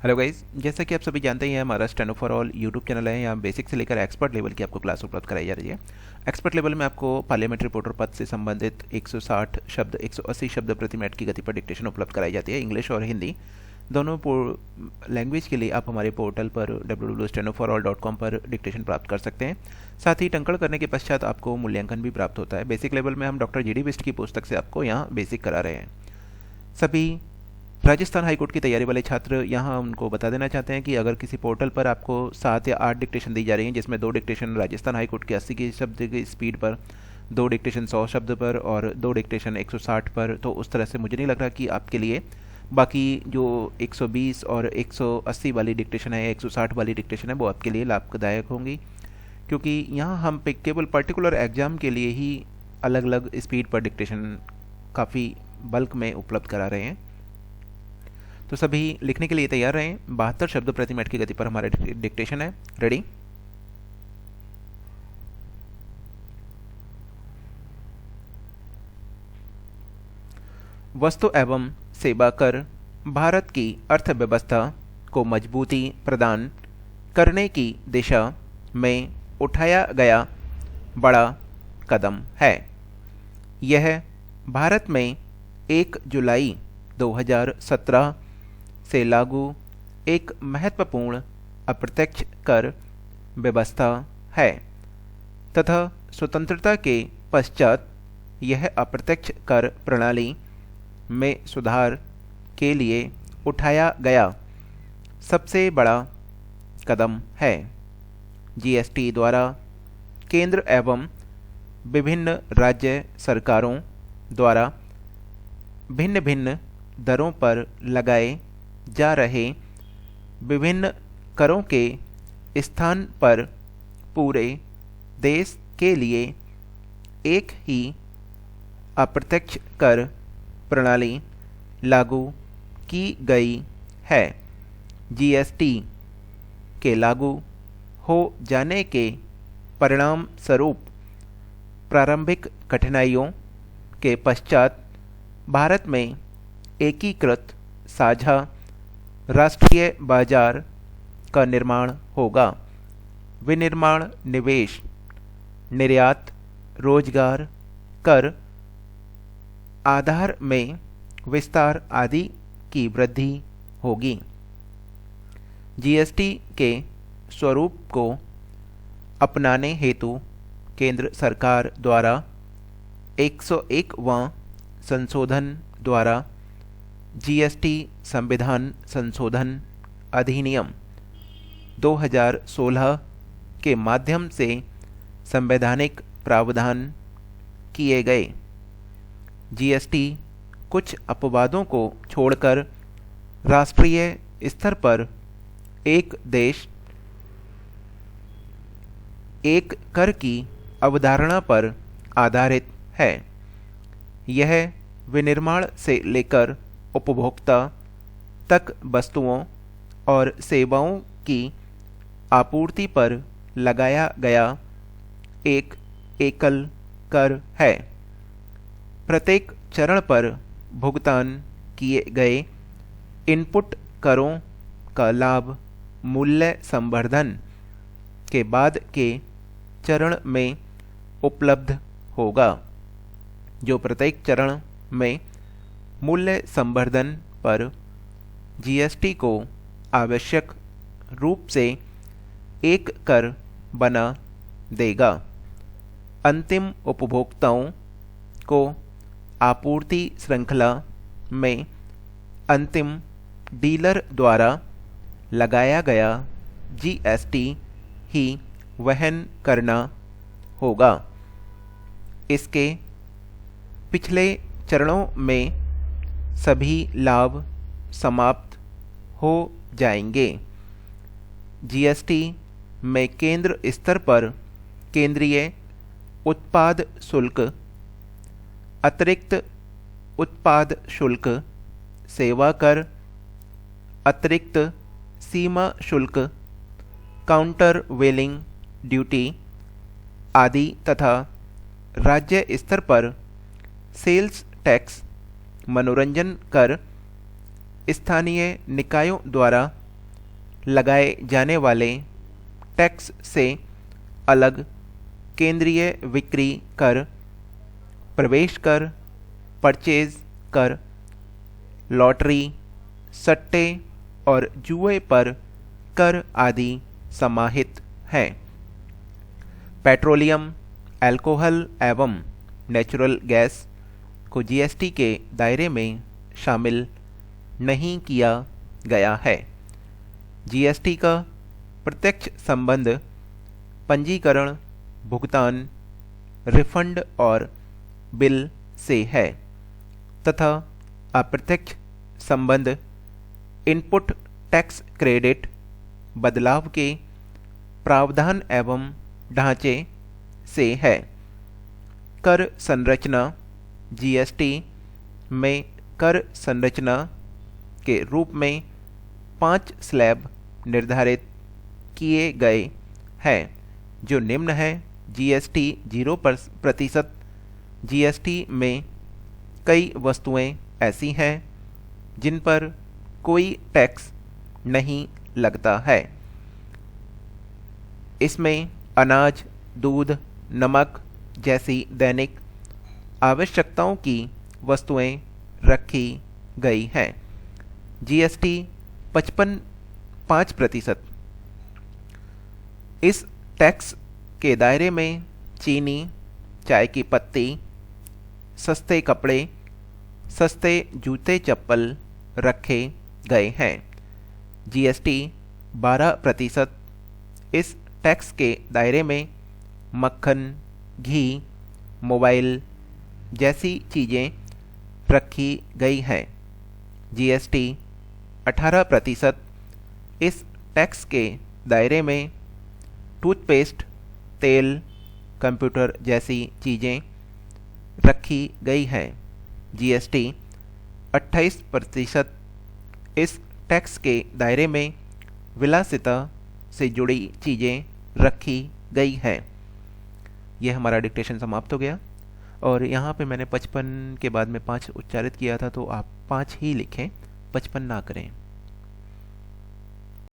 Hello guys, जैसा कि आप सभी जानते हैं हमारा steno for all YouTube channel है। यहाँ बेसिक से लेकर एक्सपर्ट लेवल की आपको क्लास उपलब्ध कराई जा रही है। एक्सपर्ट लेवल में आपको पार्लियामेंट्री रिपोर्टर पद से संबंधित 160 शब्द 180 शब्द प्रति मिनट की गति पर डिक्टेशन उपलब्ध कराई जाती है। इंग्लिश और हिंदी दोनों लैंग्वेज के लिए आप हमारे पोर्टल पर www.stenoforall.com पर डिक्टेशन प्राप्त कर सकते हैं। साथ ही टंकण करने के पश्चात आपको मूल्यांकन भी प्राप्त होता है। बेसिक लेवल में हम डॉक्टर जी.डी. बिस्ट की पुस्तक से आपको यहाँ बेसिक करा रहे हैं। सभी राजस्थान हाईकोर्ट की तैयारी वाले छात्र यहाँ उनको बता देना चाहते हैं कि अगर किसी पोर्टल पर आपको 7 या 8 डिक्टेशन दी जा रही हैं, जिसमें 2 डिक्टेशन राजस्थान हाईकोर्ट की 80 की शब्द की स्पीड पर, 2 डिक्टेशन 100 शब्द पर और 2 डिक्टेशन 160 पर, तो उस तरह से मुझे नहीं लग रहा कि आपके लिए बाकी जो 120 और 180 वाली डिक्टेशन है, 160 वाली डिक्टेशन है, वो आपके लिए लाभदायक होंगी, क्योंकि यहाँ हम केवल पर्टिकुलर एग्जाम के लिए ही अलग अलग स्पीड पर डिक्टेशन काफ़ी बल्क में उपलब्ध करा रहे हैं। तो सभी लिखने के लिए तैयार रहें। 72 शब्द प्रति मिनट की गति पर हमारा डिक्टेशन है। रेडी? वस्तु एवं सेवा कर भारत की अर्थव्यवस्था को मजबूती प्रदान करने की दिशा में उठाया गया बड़ा कदम है। यह भारत में 1 जुलाई 2017 से लागू एक महत्वपूर्ण अप्रत्यक्ष कर व्यवस्था है तथा स्वतंत्रता के पश्चात यह अप्रत्यक्ष कर प्रणाली में सुधार के लिए उठाया गया सबसे बड़ा कदम है। जीएसटी द्वारा केंद्र एवं विभिन्न राज्य सरकारों द्वारा भिन्न भिन्न दरों पर लगाए जा रहे विभिन्न करों के स्थान पर पूरे देश के लिए एक ही अप्रत्यक्ष कर प्रणाली लागू की गई है। जीएसटी के लागू हो जाने के परिणाम स्वरूप प्रारंभिक कठिनाइयों के पश्चात भारत में एकीकृत साझा राष्ट्रीय बाजार का निर्माण होगा। विनिर्माण, निवेश, निर्यात, रोजगार, कर, आधार में विस्तार आदि की वृद्धि होगी। जीएसटी के स्वरूप को अपनाने हेतु केंद्र सरकार द्वारा 101वां संशोधन द्वारा जीएसटी संविधान संशोधन अधिनियम 2016 के माध्यम से संवैधानिक प्रावधान किए गए। जीएसटी कुछ अपवादों को छोड़कर राष्ट्रीय स्तर पर एक देश एक कर की अवधारणा पर आधारित है। यह विनिर्माण से लेकर उपभोक्ता तक वस्तुओं और सेवाओं की आपूर्ति पर लगाया गया एक एकल कर है। प्रत्येक चरण पर भुगतान किए गए इनपुट करों का लाभ मूल्य संवर्धन के बाद के चरण में उपलब्ध होगा, जो प्रत्येक चरण में मूल्य संवर्धन पर जीएसटी को आवश्यक रूप से एक कर बना देगा। अंतिम उपभोक्ताओं को आपूर्ति श्रृंखला में अंतिम डीलर द्वारा लगाया गया जीएसटी ही वहन करना होगा। इसके पिछले चरणों में सभी लाभ समाप्त हो जाएंगे। जीएसटी में केंद्र स्तर पर केंद्रीय उत्पाद शुल्क, अतिरिक्त उत्पाद शुल्क, सेवा कर, अतिरिक्त सीमा शुल्क, काउंटर वेलिंग ड्यूटी आदि तथा राज्य स्तर पर सेल्स टैक्स, मनोरंजन कर, स्थानीय निकायों द्वारा लगाए जाने वाले टैक्स से अलग केंद्रीय बिक्री कर, प्रवेश कर, परचेज कर, लॉटरी, सट्टे और जुए पर कर आदि समाहित हैं। पेट्रोलियम, अल्कोहल एवं नेचुरल गैस को जीएसटी के दायरे में शामिल नहीं किया गया है। जीएसटी का प्रत्यक्ष संबंध पंजीकरण, भुगतान, रिफंड और बिल से है तथा अप्रत्यक्ष संबंध इनपुट टैक्स क्रेडिट बदलाव के प्रावधान एवं ढांचे से है। कर संरचना जीएसटी में कर संरचना के रूप में 5 स्लैब निर्धारित किए गए हैं जो निम्न है। जीएसटी 0%। जीएसटी में कई वस्तुएं ऐसी हैं जिन पर कोई टैक्स नहीं लगता है। इसमें अनाज, दूध, नमक जैसी दैनिक आवश्यकताओं की वस्तुएं रखी गई हैं। जीएसटी 5%। इस टैक्स के दायरे में चीनी, चाय की पत्ती, सस्ते कपड़े, सस्ते जूते चप्पल रखे गए हैं। जीएसटी 12%। इस टैक्स के दायरे में मक्खन, घी, मोबाइल जैसी चीज़ें रखी गई हैं। जीएसटी 18%। इस टैक्स के दायरे में टूथपेस्ट, तेल, कंप्यूटर जैसी चीज़ें रखी गई हैं। जीएसटी 28%। इस टैक्स के दायरे में विलासिता से जुड़ी चीज़ें रखी गई हैं। यह हमारा डिक्टेशन समाप्त हो गया और यहाँ पे मैंने 55 के बाद में 5 उच्चारित किया था, तो आप 5 ही लिखें, 55 ना करें।